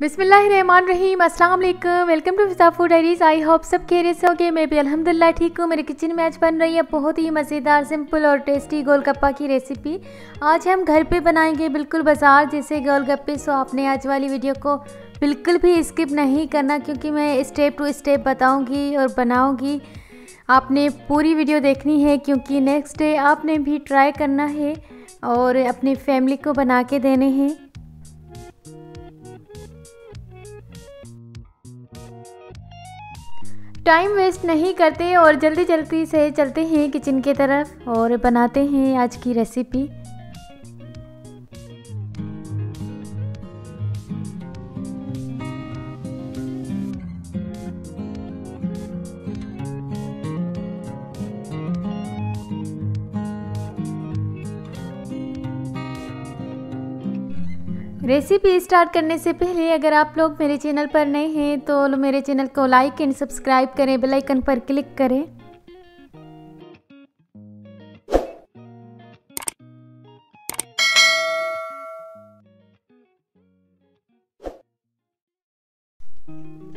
बिस्मिल्लाहिर्रहमानिर्रहीम, अस्सलाम वालेकुम। Welcome to Fiza food diaries. I hope सब खैरियत से होंगे। मैं भी अल्हम्दुलिल्लाह ठीक हूँ। मेरे किचन में आज बन रही है बहुत ही मज़ेदार, सिंपल और टेस्टी गोलगप्पा की रेसिपी। आज हम घर पे बनाएंगे बिल्कुल बाज़ार जैसे गोलगप्पे। सो आपने आज वाली वीडियो को बिल्कुल भी स्किप नहीं करना, क्योंकि मैं स्टेप टू स्टेप बताऊँगी और बनाऊँगी। आपने पूरी वीडियो देखनी है, क्योंकि नेक्स्ट डे आपने भी ट्राई करना है और अपनी फैमिली को बना के देने हैं। टाइम वेस्ट नहीं करते और जल्दी जल्दी से चलते हैं किचन की तरफ और बनाते हैं आज की रेसिपी। रेसिपी स्टार्ट करने से पहले अगर आप लोग मेरे चैनल पर नए हैं तो मेरे चैनल को लाइक एंड सब्सक्राइब करें, बेल आइकन पर क्लिक करें।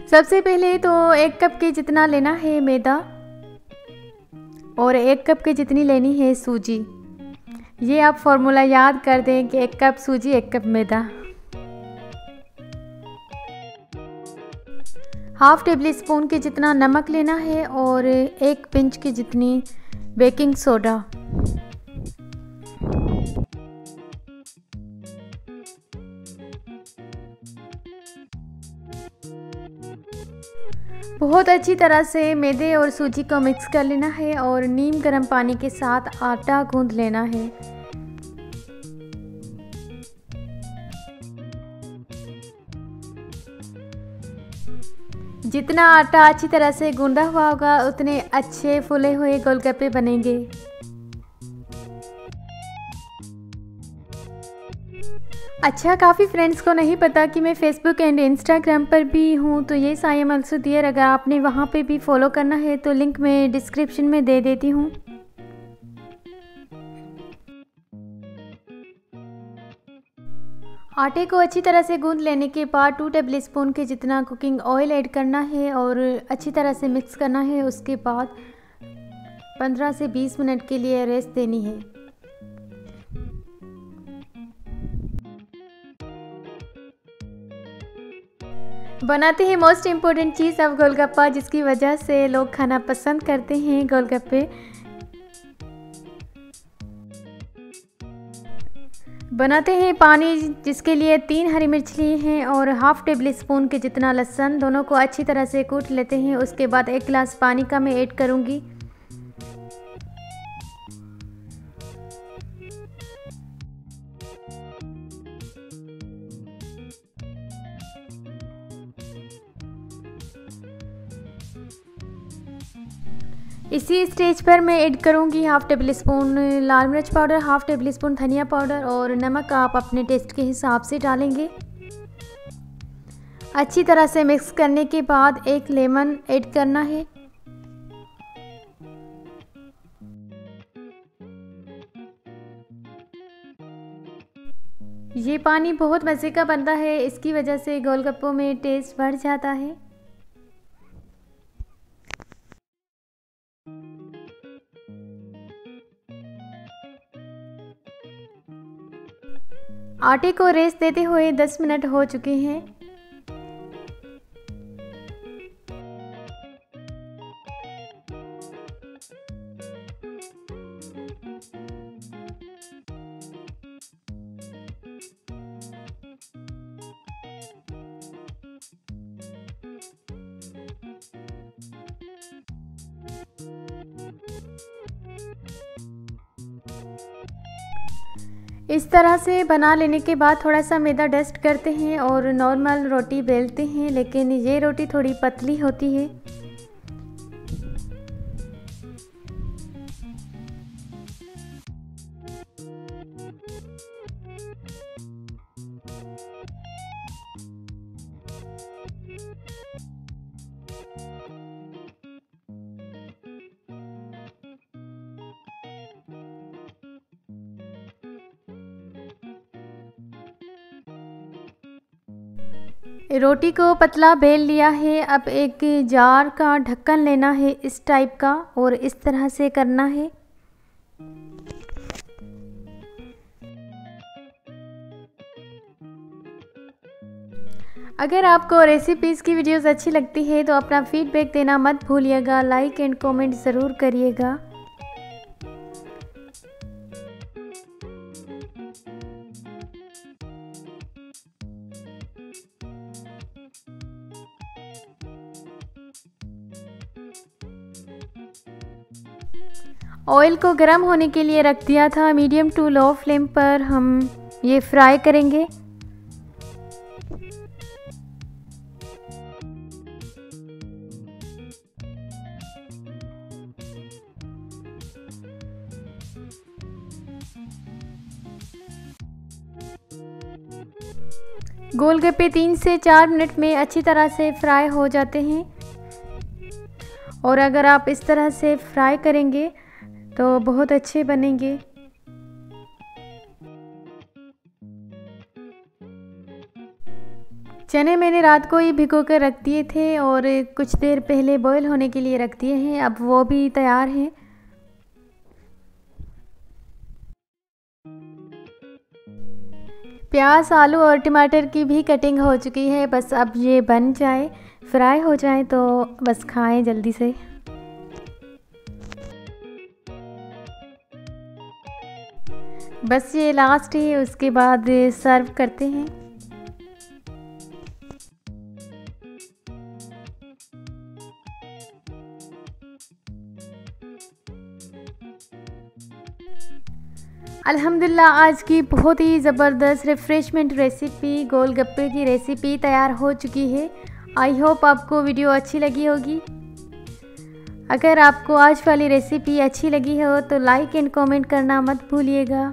सबसे पहले तो 1 कप के जितना लेना है मैदा और 1 कप के जितनी लेनी है सूजी। ये आप फॉर्मूला याद कर दें कि 1 कप सूजी 1 कप मैदा। हाफ टेबल स्पून के जितना नमक लेना है और 1 पिंच की जितनी बेकिंग सोडा। बहुत अच्छी तरह से मैदे और सूजी को मिक्स कर लेना है और नीम गर्म पानी के साथ आटा गूंद लेना है। जितना आटा अच्छी तरह से गूंदा हुआ होगा उतने अच्छे फूले हुए गोलगप्पे बनेंगे। अच्छा, काफ़ी फ्रेंड्स को नहीं पता कि मैं फेसबुक एंड इंस्टाग्राम पर भी हूँ, तो ये सायम अलसुदियर, अगर आपने वहाँ पे भी फॉलो करना है तो लिंक मैं डिस्क्रिप्शन में दे देती हूँ। आटे को अच्छी तरह से गूंद लेने के बाद 2 टेबल स्पून के जितना कुकिंग ऑयल ऐड करना है और अच्छी तरह से मिक्स करना है। उसके बाद 15 से 20 मिनट के लिए रेस्ट देनी है। बनाते हैं मोस्ट इम्पोर्टेंट चीज़ अब गोलगप्पा, जिसकी वजह से लोग खाना पसंद करते हैं गोलगप्पे। बनाते हैं पानी, जिसके लिए 3 हरी मिर्च लिए हैं और हाफ टेबल स्पून के जितना लहसुन। दोनों को अच्छी तरह से कूट लेते हैं। उसके बाद 1 गिलास पानी का मैं ऐड करूँगी। इसी स्टेज पर मैं ऐड करूँगी हाफ टेबल स्पून लाल मिर्च पाउडर, हाफ टेबल स्पून धनिया पाउडर और नमक आप अपने टेस्ट के हिसाब से डालेंगे। अच्छी तरह से मिक्स करने के बाद 1 लेमन ऐड करना है। ये पानी बहुत मज़े का बनता है, इसकी वजह से गोलगप्पों में टेस्ट बढ़ जाता है। आटे को रेस्ट देते हुए 10 मिनट हो चुके हैं। इस तरह से बना लेने के बाद थोड़ा सा मैदा डस्ट करते हैं और नॉर्मल रोटी बेलते हैं, लेकिन ये रोटी थोड़ी पतली होती है। रोटी को पतला बेल लिया है। अब एक जार का ढक्कन लेना है इस टाइप का और इस तरह से करना है। अगर आपको रेसिपीज़ की वीडियोस अच्छी लगती है तो अपना फीडबैक देना मत भूलिएगा, लाइक एंड कमेंट ज़रूर करिएगा। ऑयल को गर्म होने के लिए रख दिया था। मीडियम टू लो फ्लेम पर हम ये फ्राई करेंगे। गोलगप्पे 3 से 4 मिनट में अच्छी तरह से फ्राई हो जाते हैं और अगर आप इस तरह से फ्राई करेंगे तो बहुत अच्छे बनेंगे। चने मैंने रात को ही भिगो कर रख दिए थे और कुछ देर पहले बॉईल होने के लिए रख दिए हैं। अब वो भी तैयार हैं। प्याज, आलू और टमाटर की भी कटिंग हो चुकी है। बस अब ये बन जाए, फ्राई हो जाए तो बस खाएं जल्दी से। बस ये लास्ट है, उसके बाद सर्व करते हैं। अल्हम्दुलिल्लाह आज की बहुत ही ज़बरदस्त रिफ़्रेशमेंट रेसिपी गोलगप्पे की रेसिपी तैयार हो चुकी है। आई होप आपको वीडियो अच्छी लगी होगी। अगर आपको आज वाली रेसिपी अच्छी लगी हो तो लाइक एंड कमेंट करना मत भूलिएगा।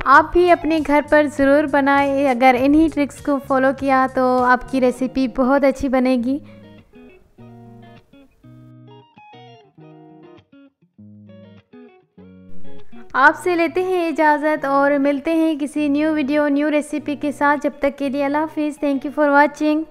आप भी अपने घर पर ज़रूर बनाएं। अगर इन्हीं ट्रिक्स को फॉलो किया तो आपकी रेसिपी बहुत अच्छी बनेगी। आपसे लेते हैं इजाज़त और मिलते हैं किसी न्यू वीडियो न्यू रेसिपी के साथ। जब तक के लिए अल्लाह हाफिज़। Thank you for watching.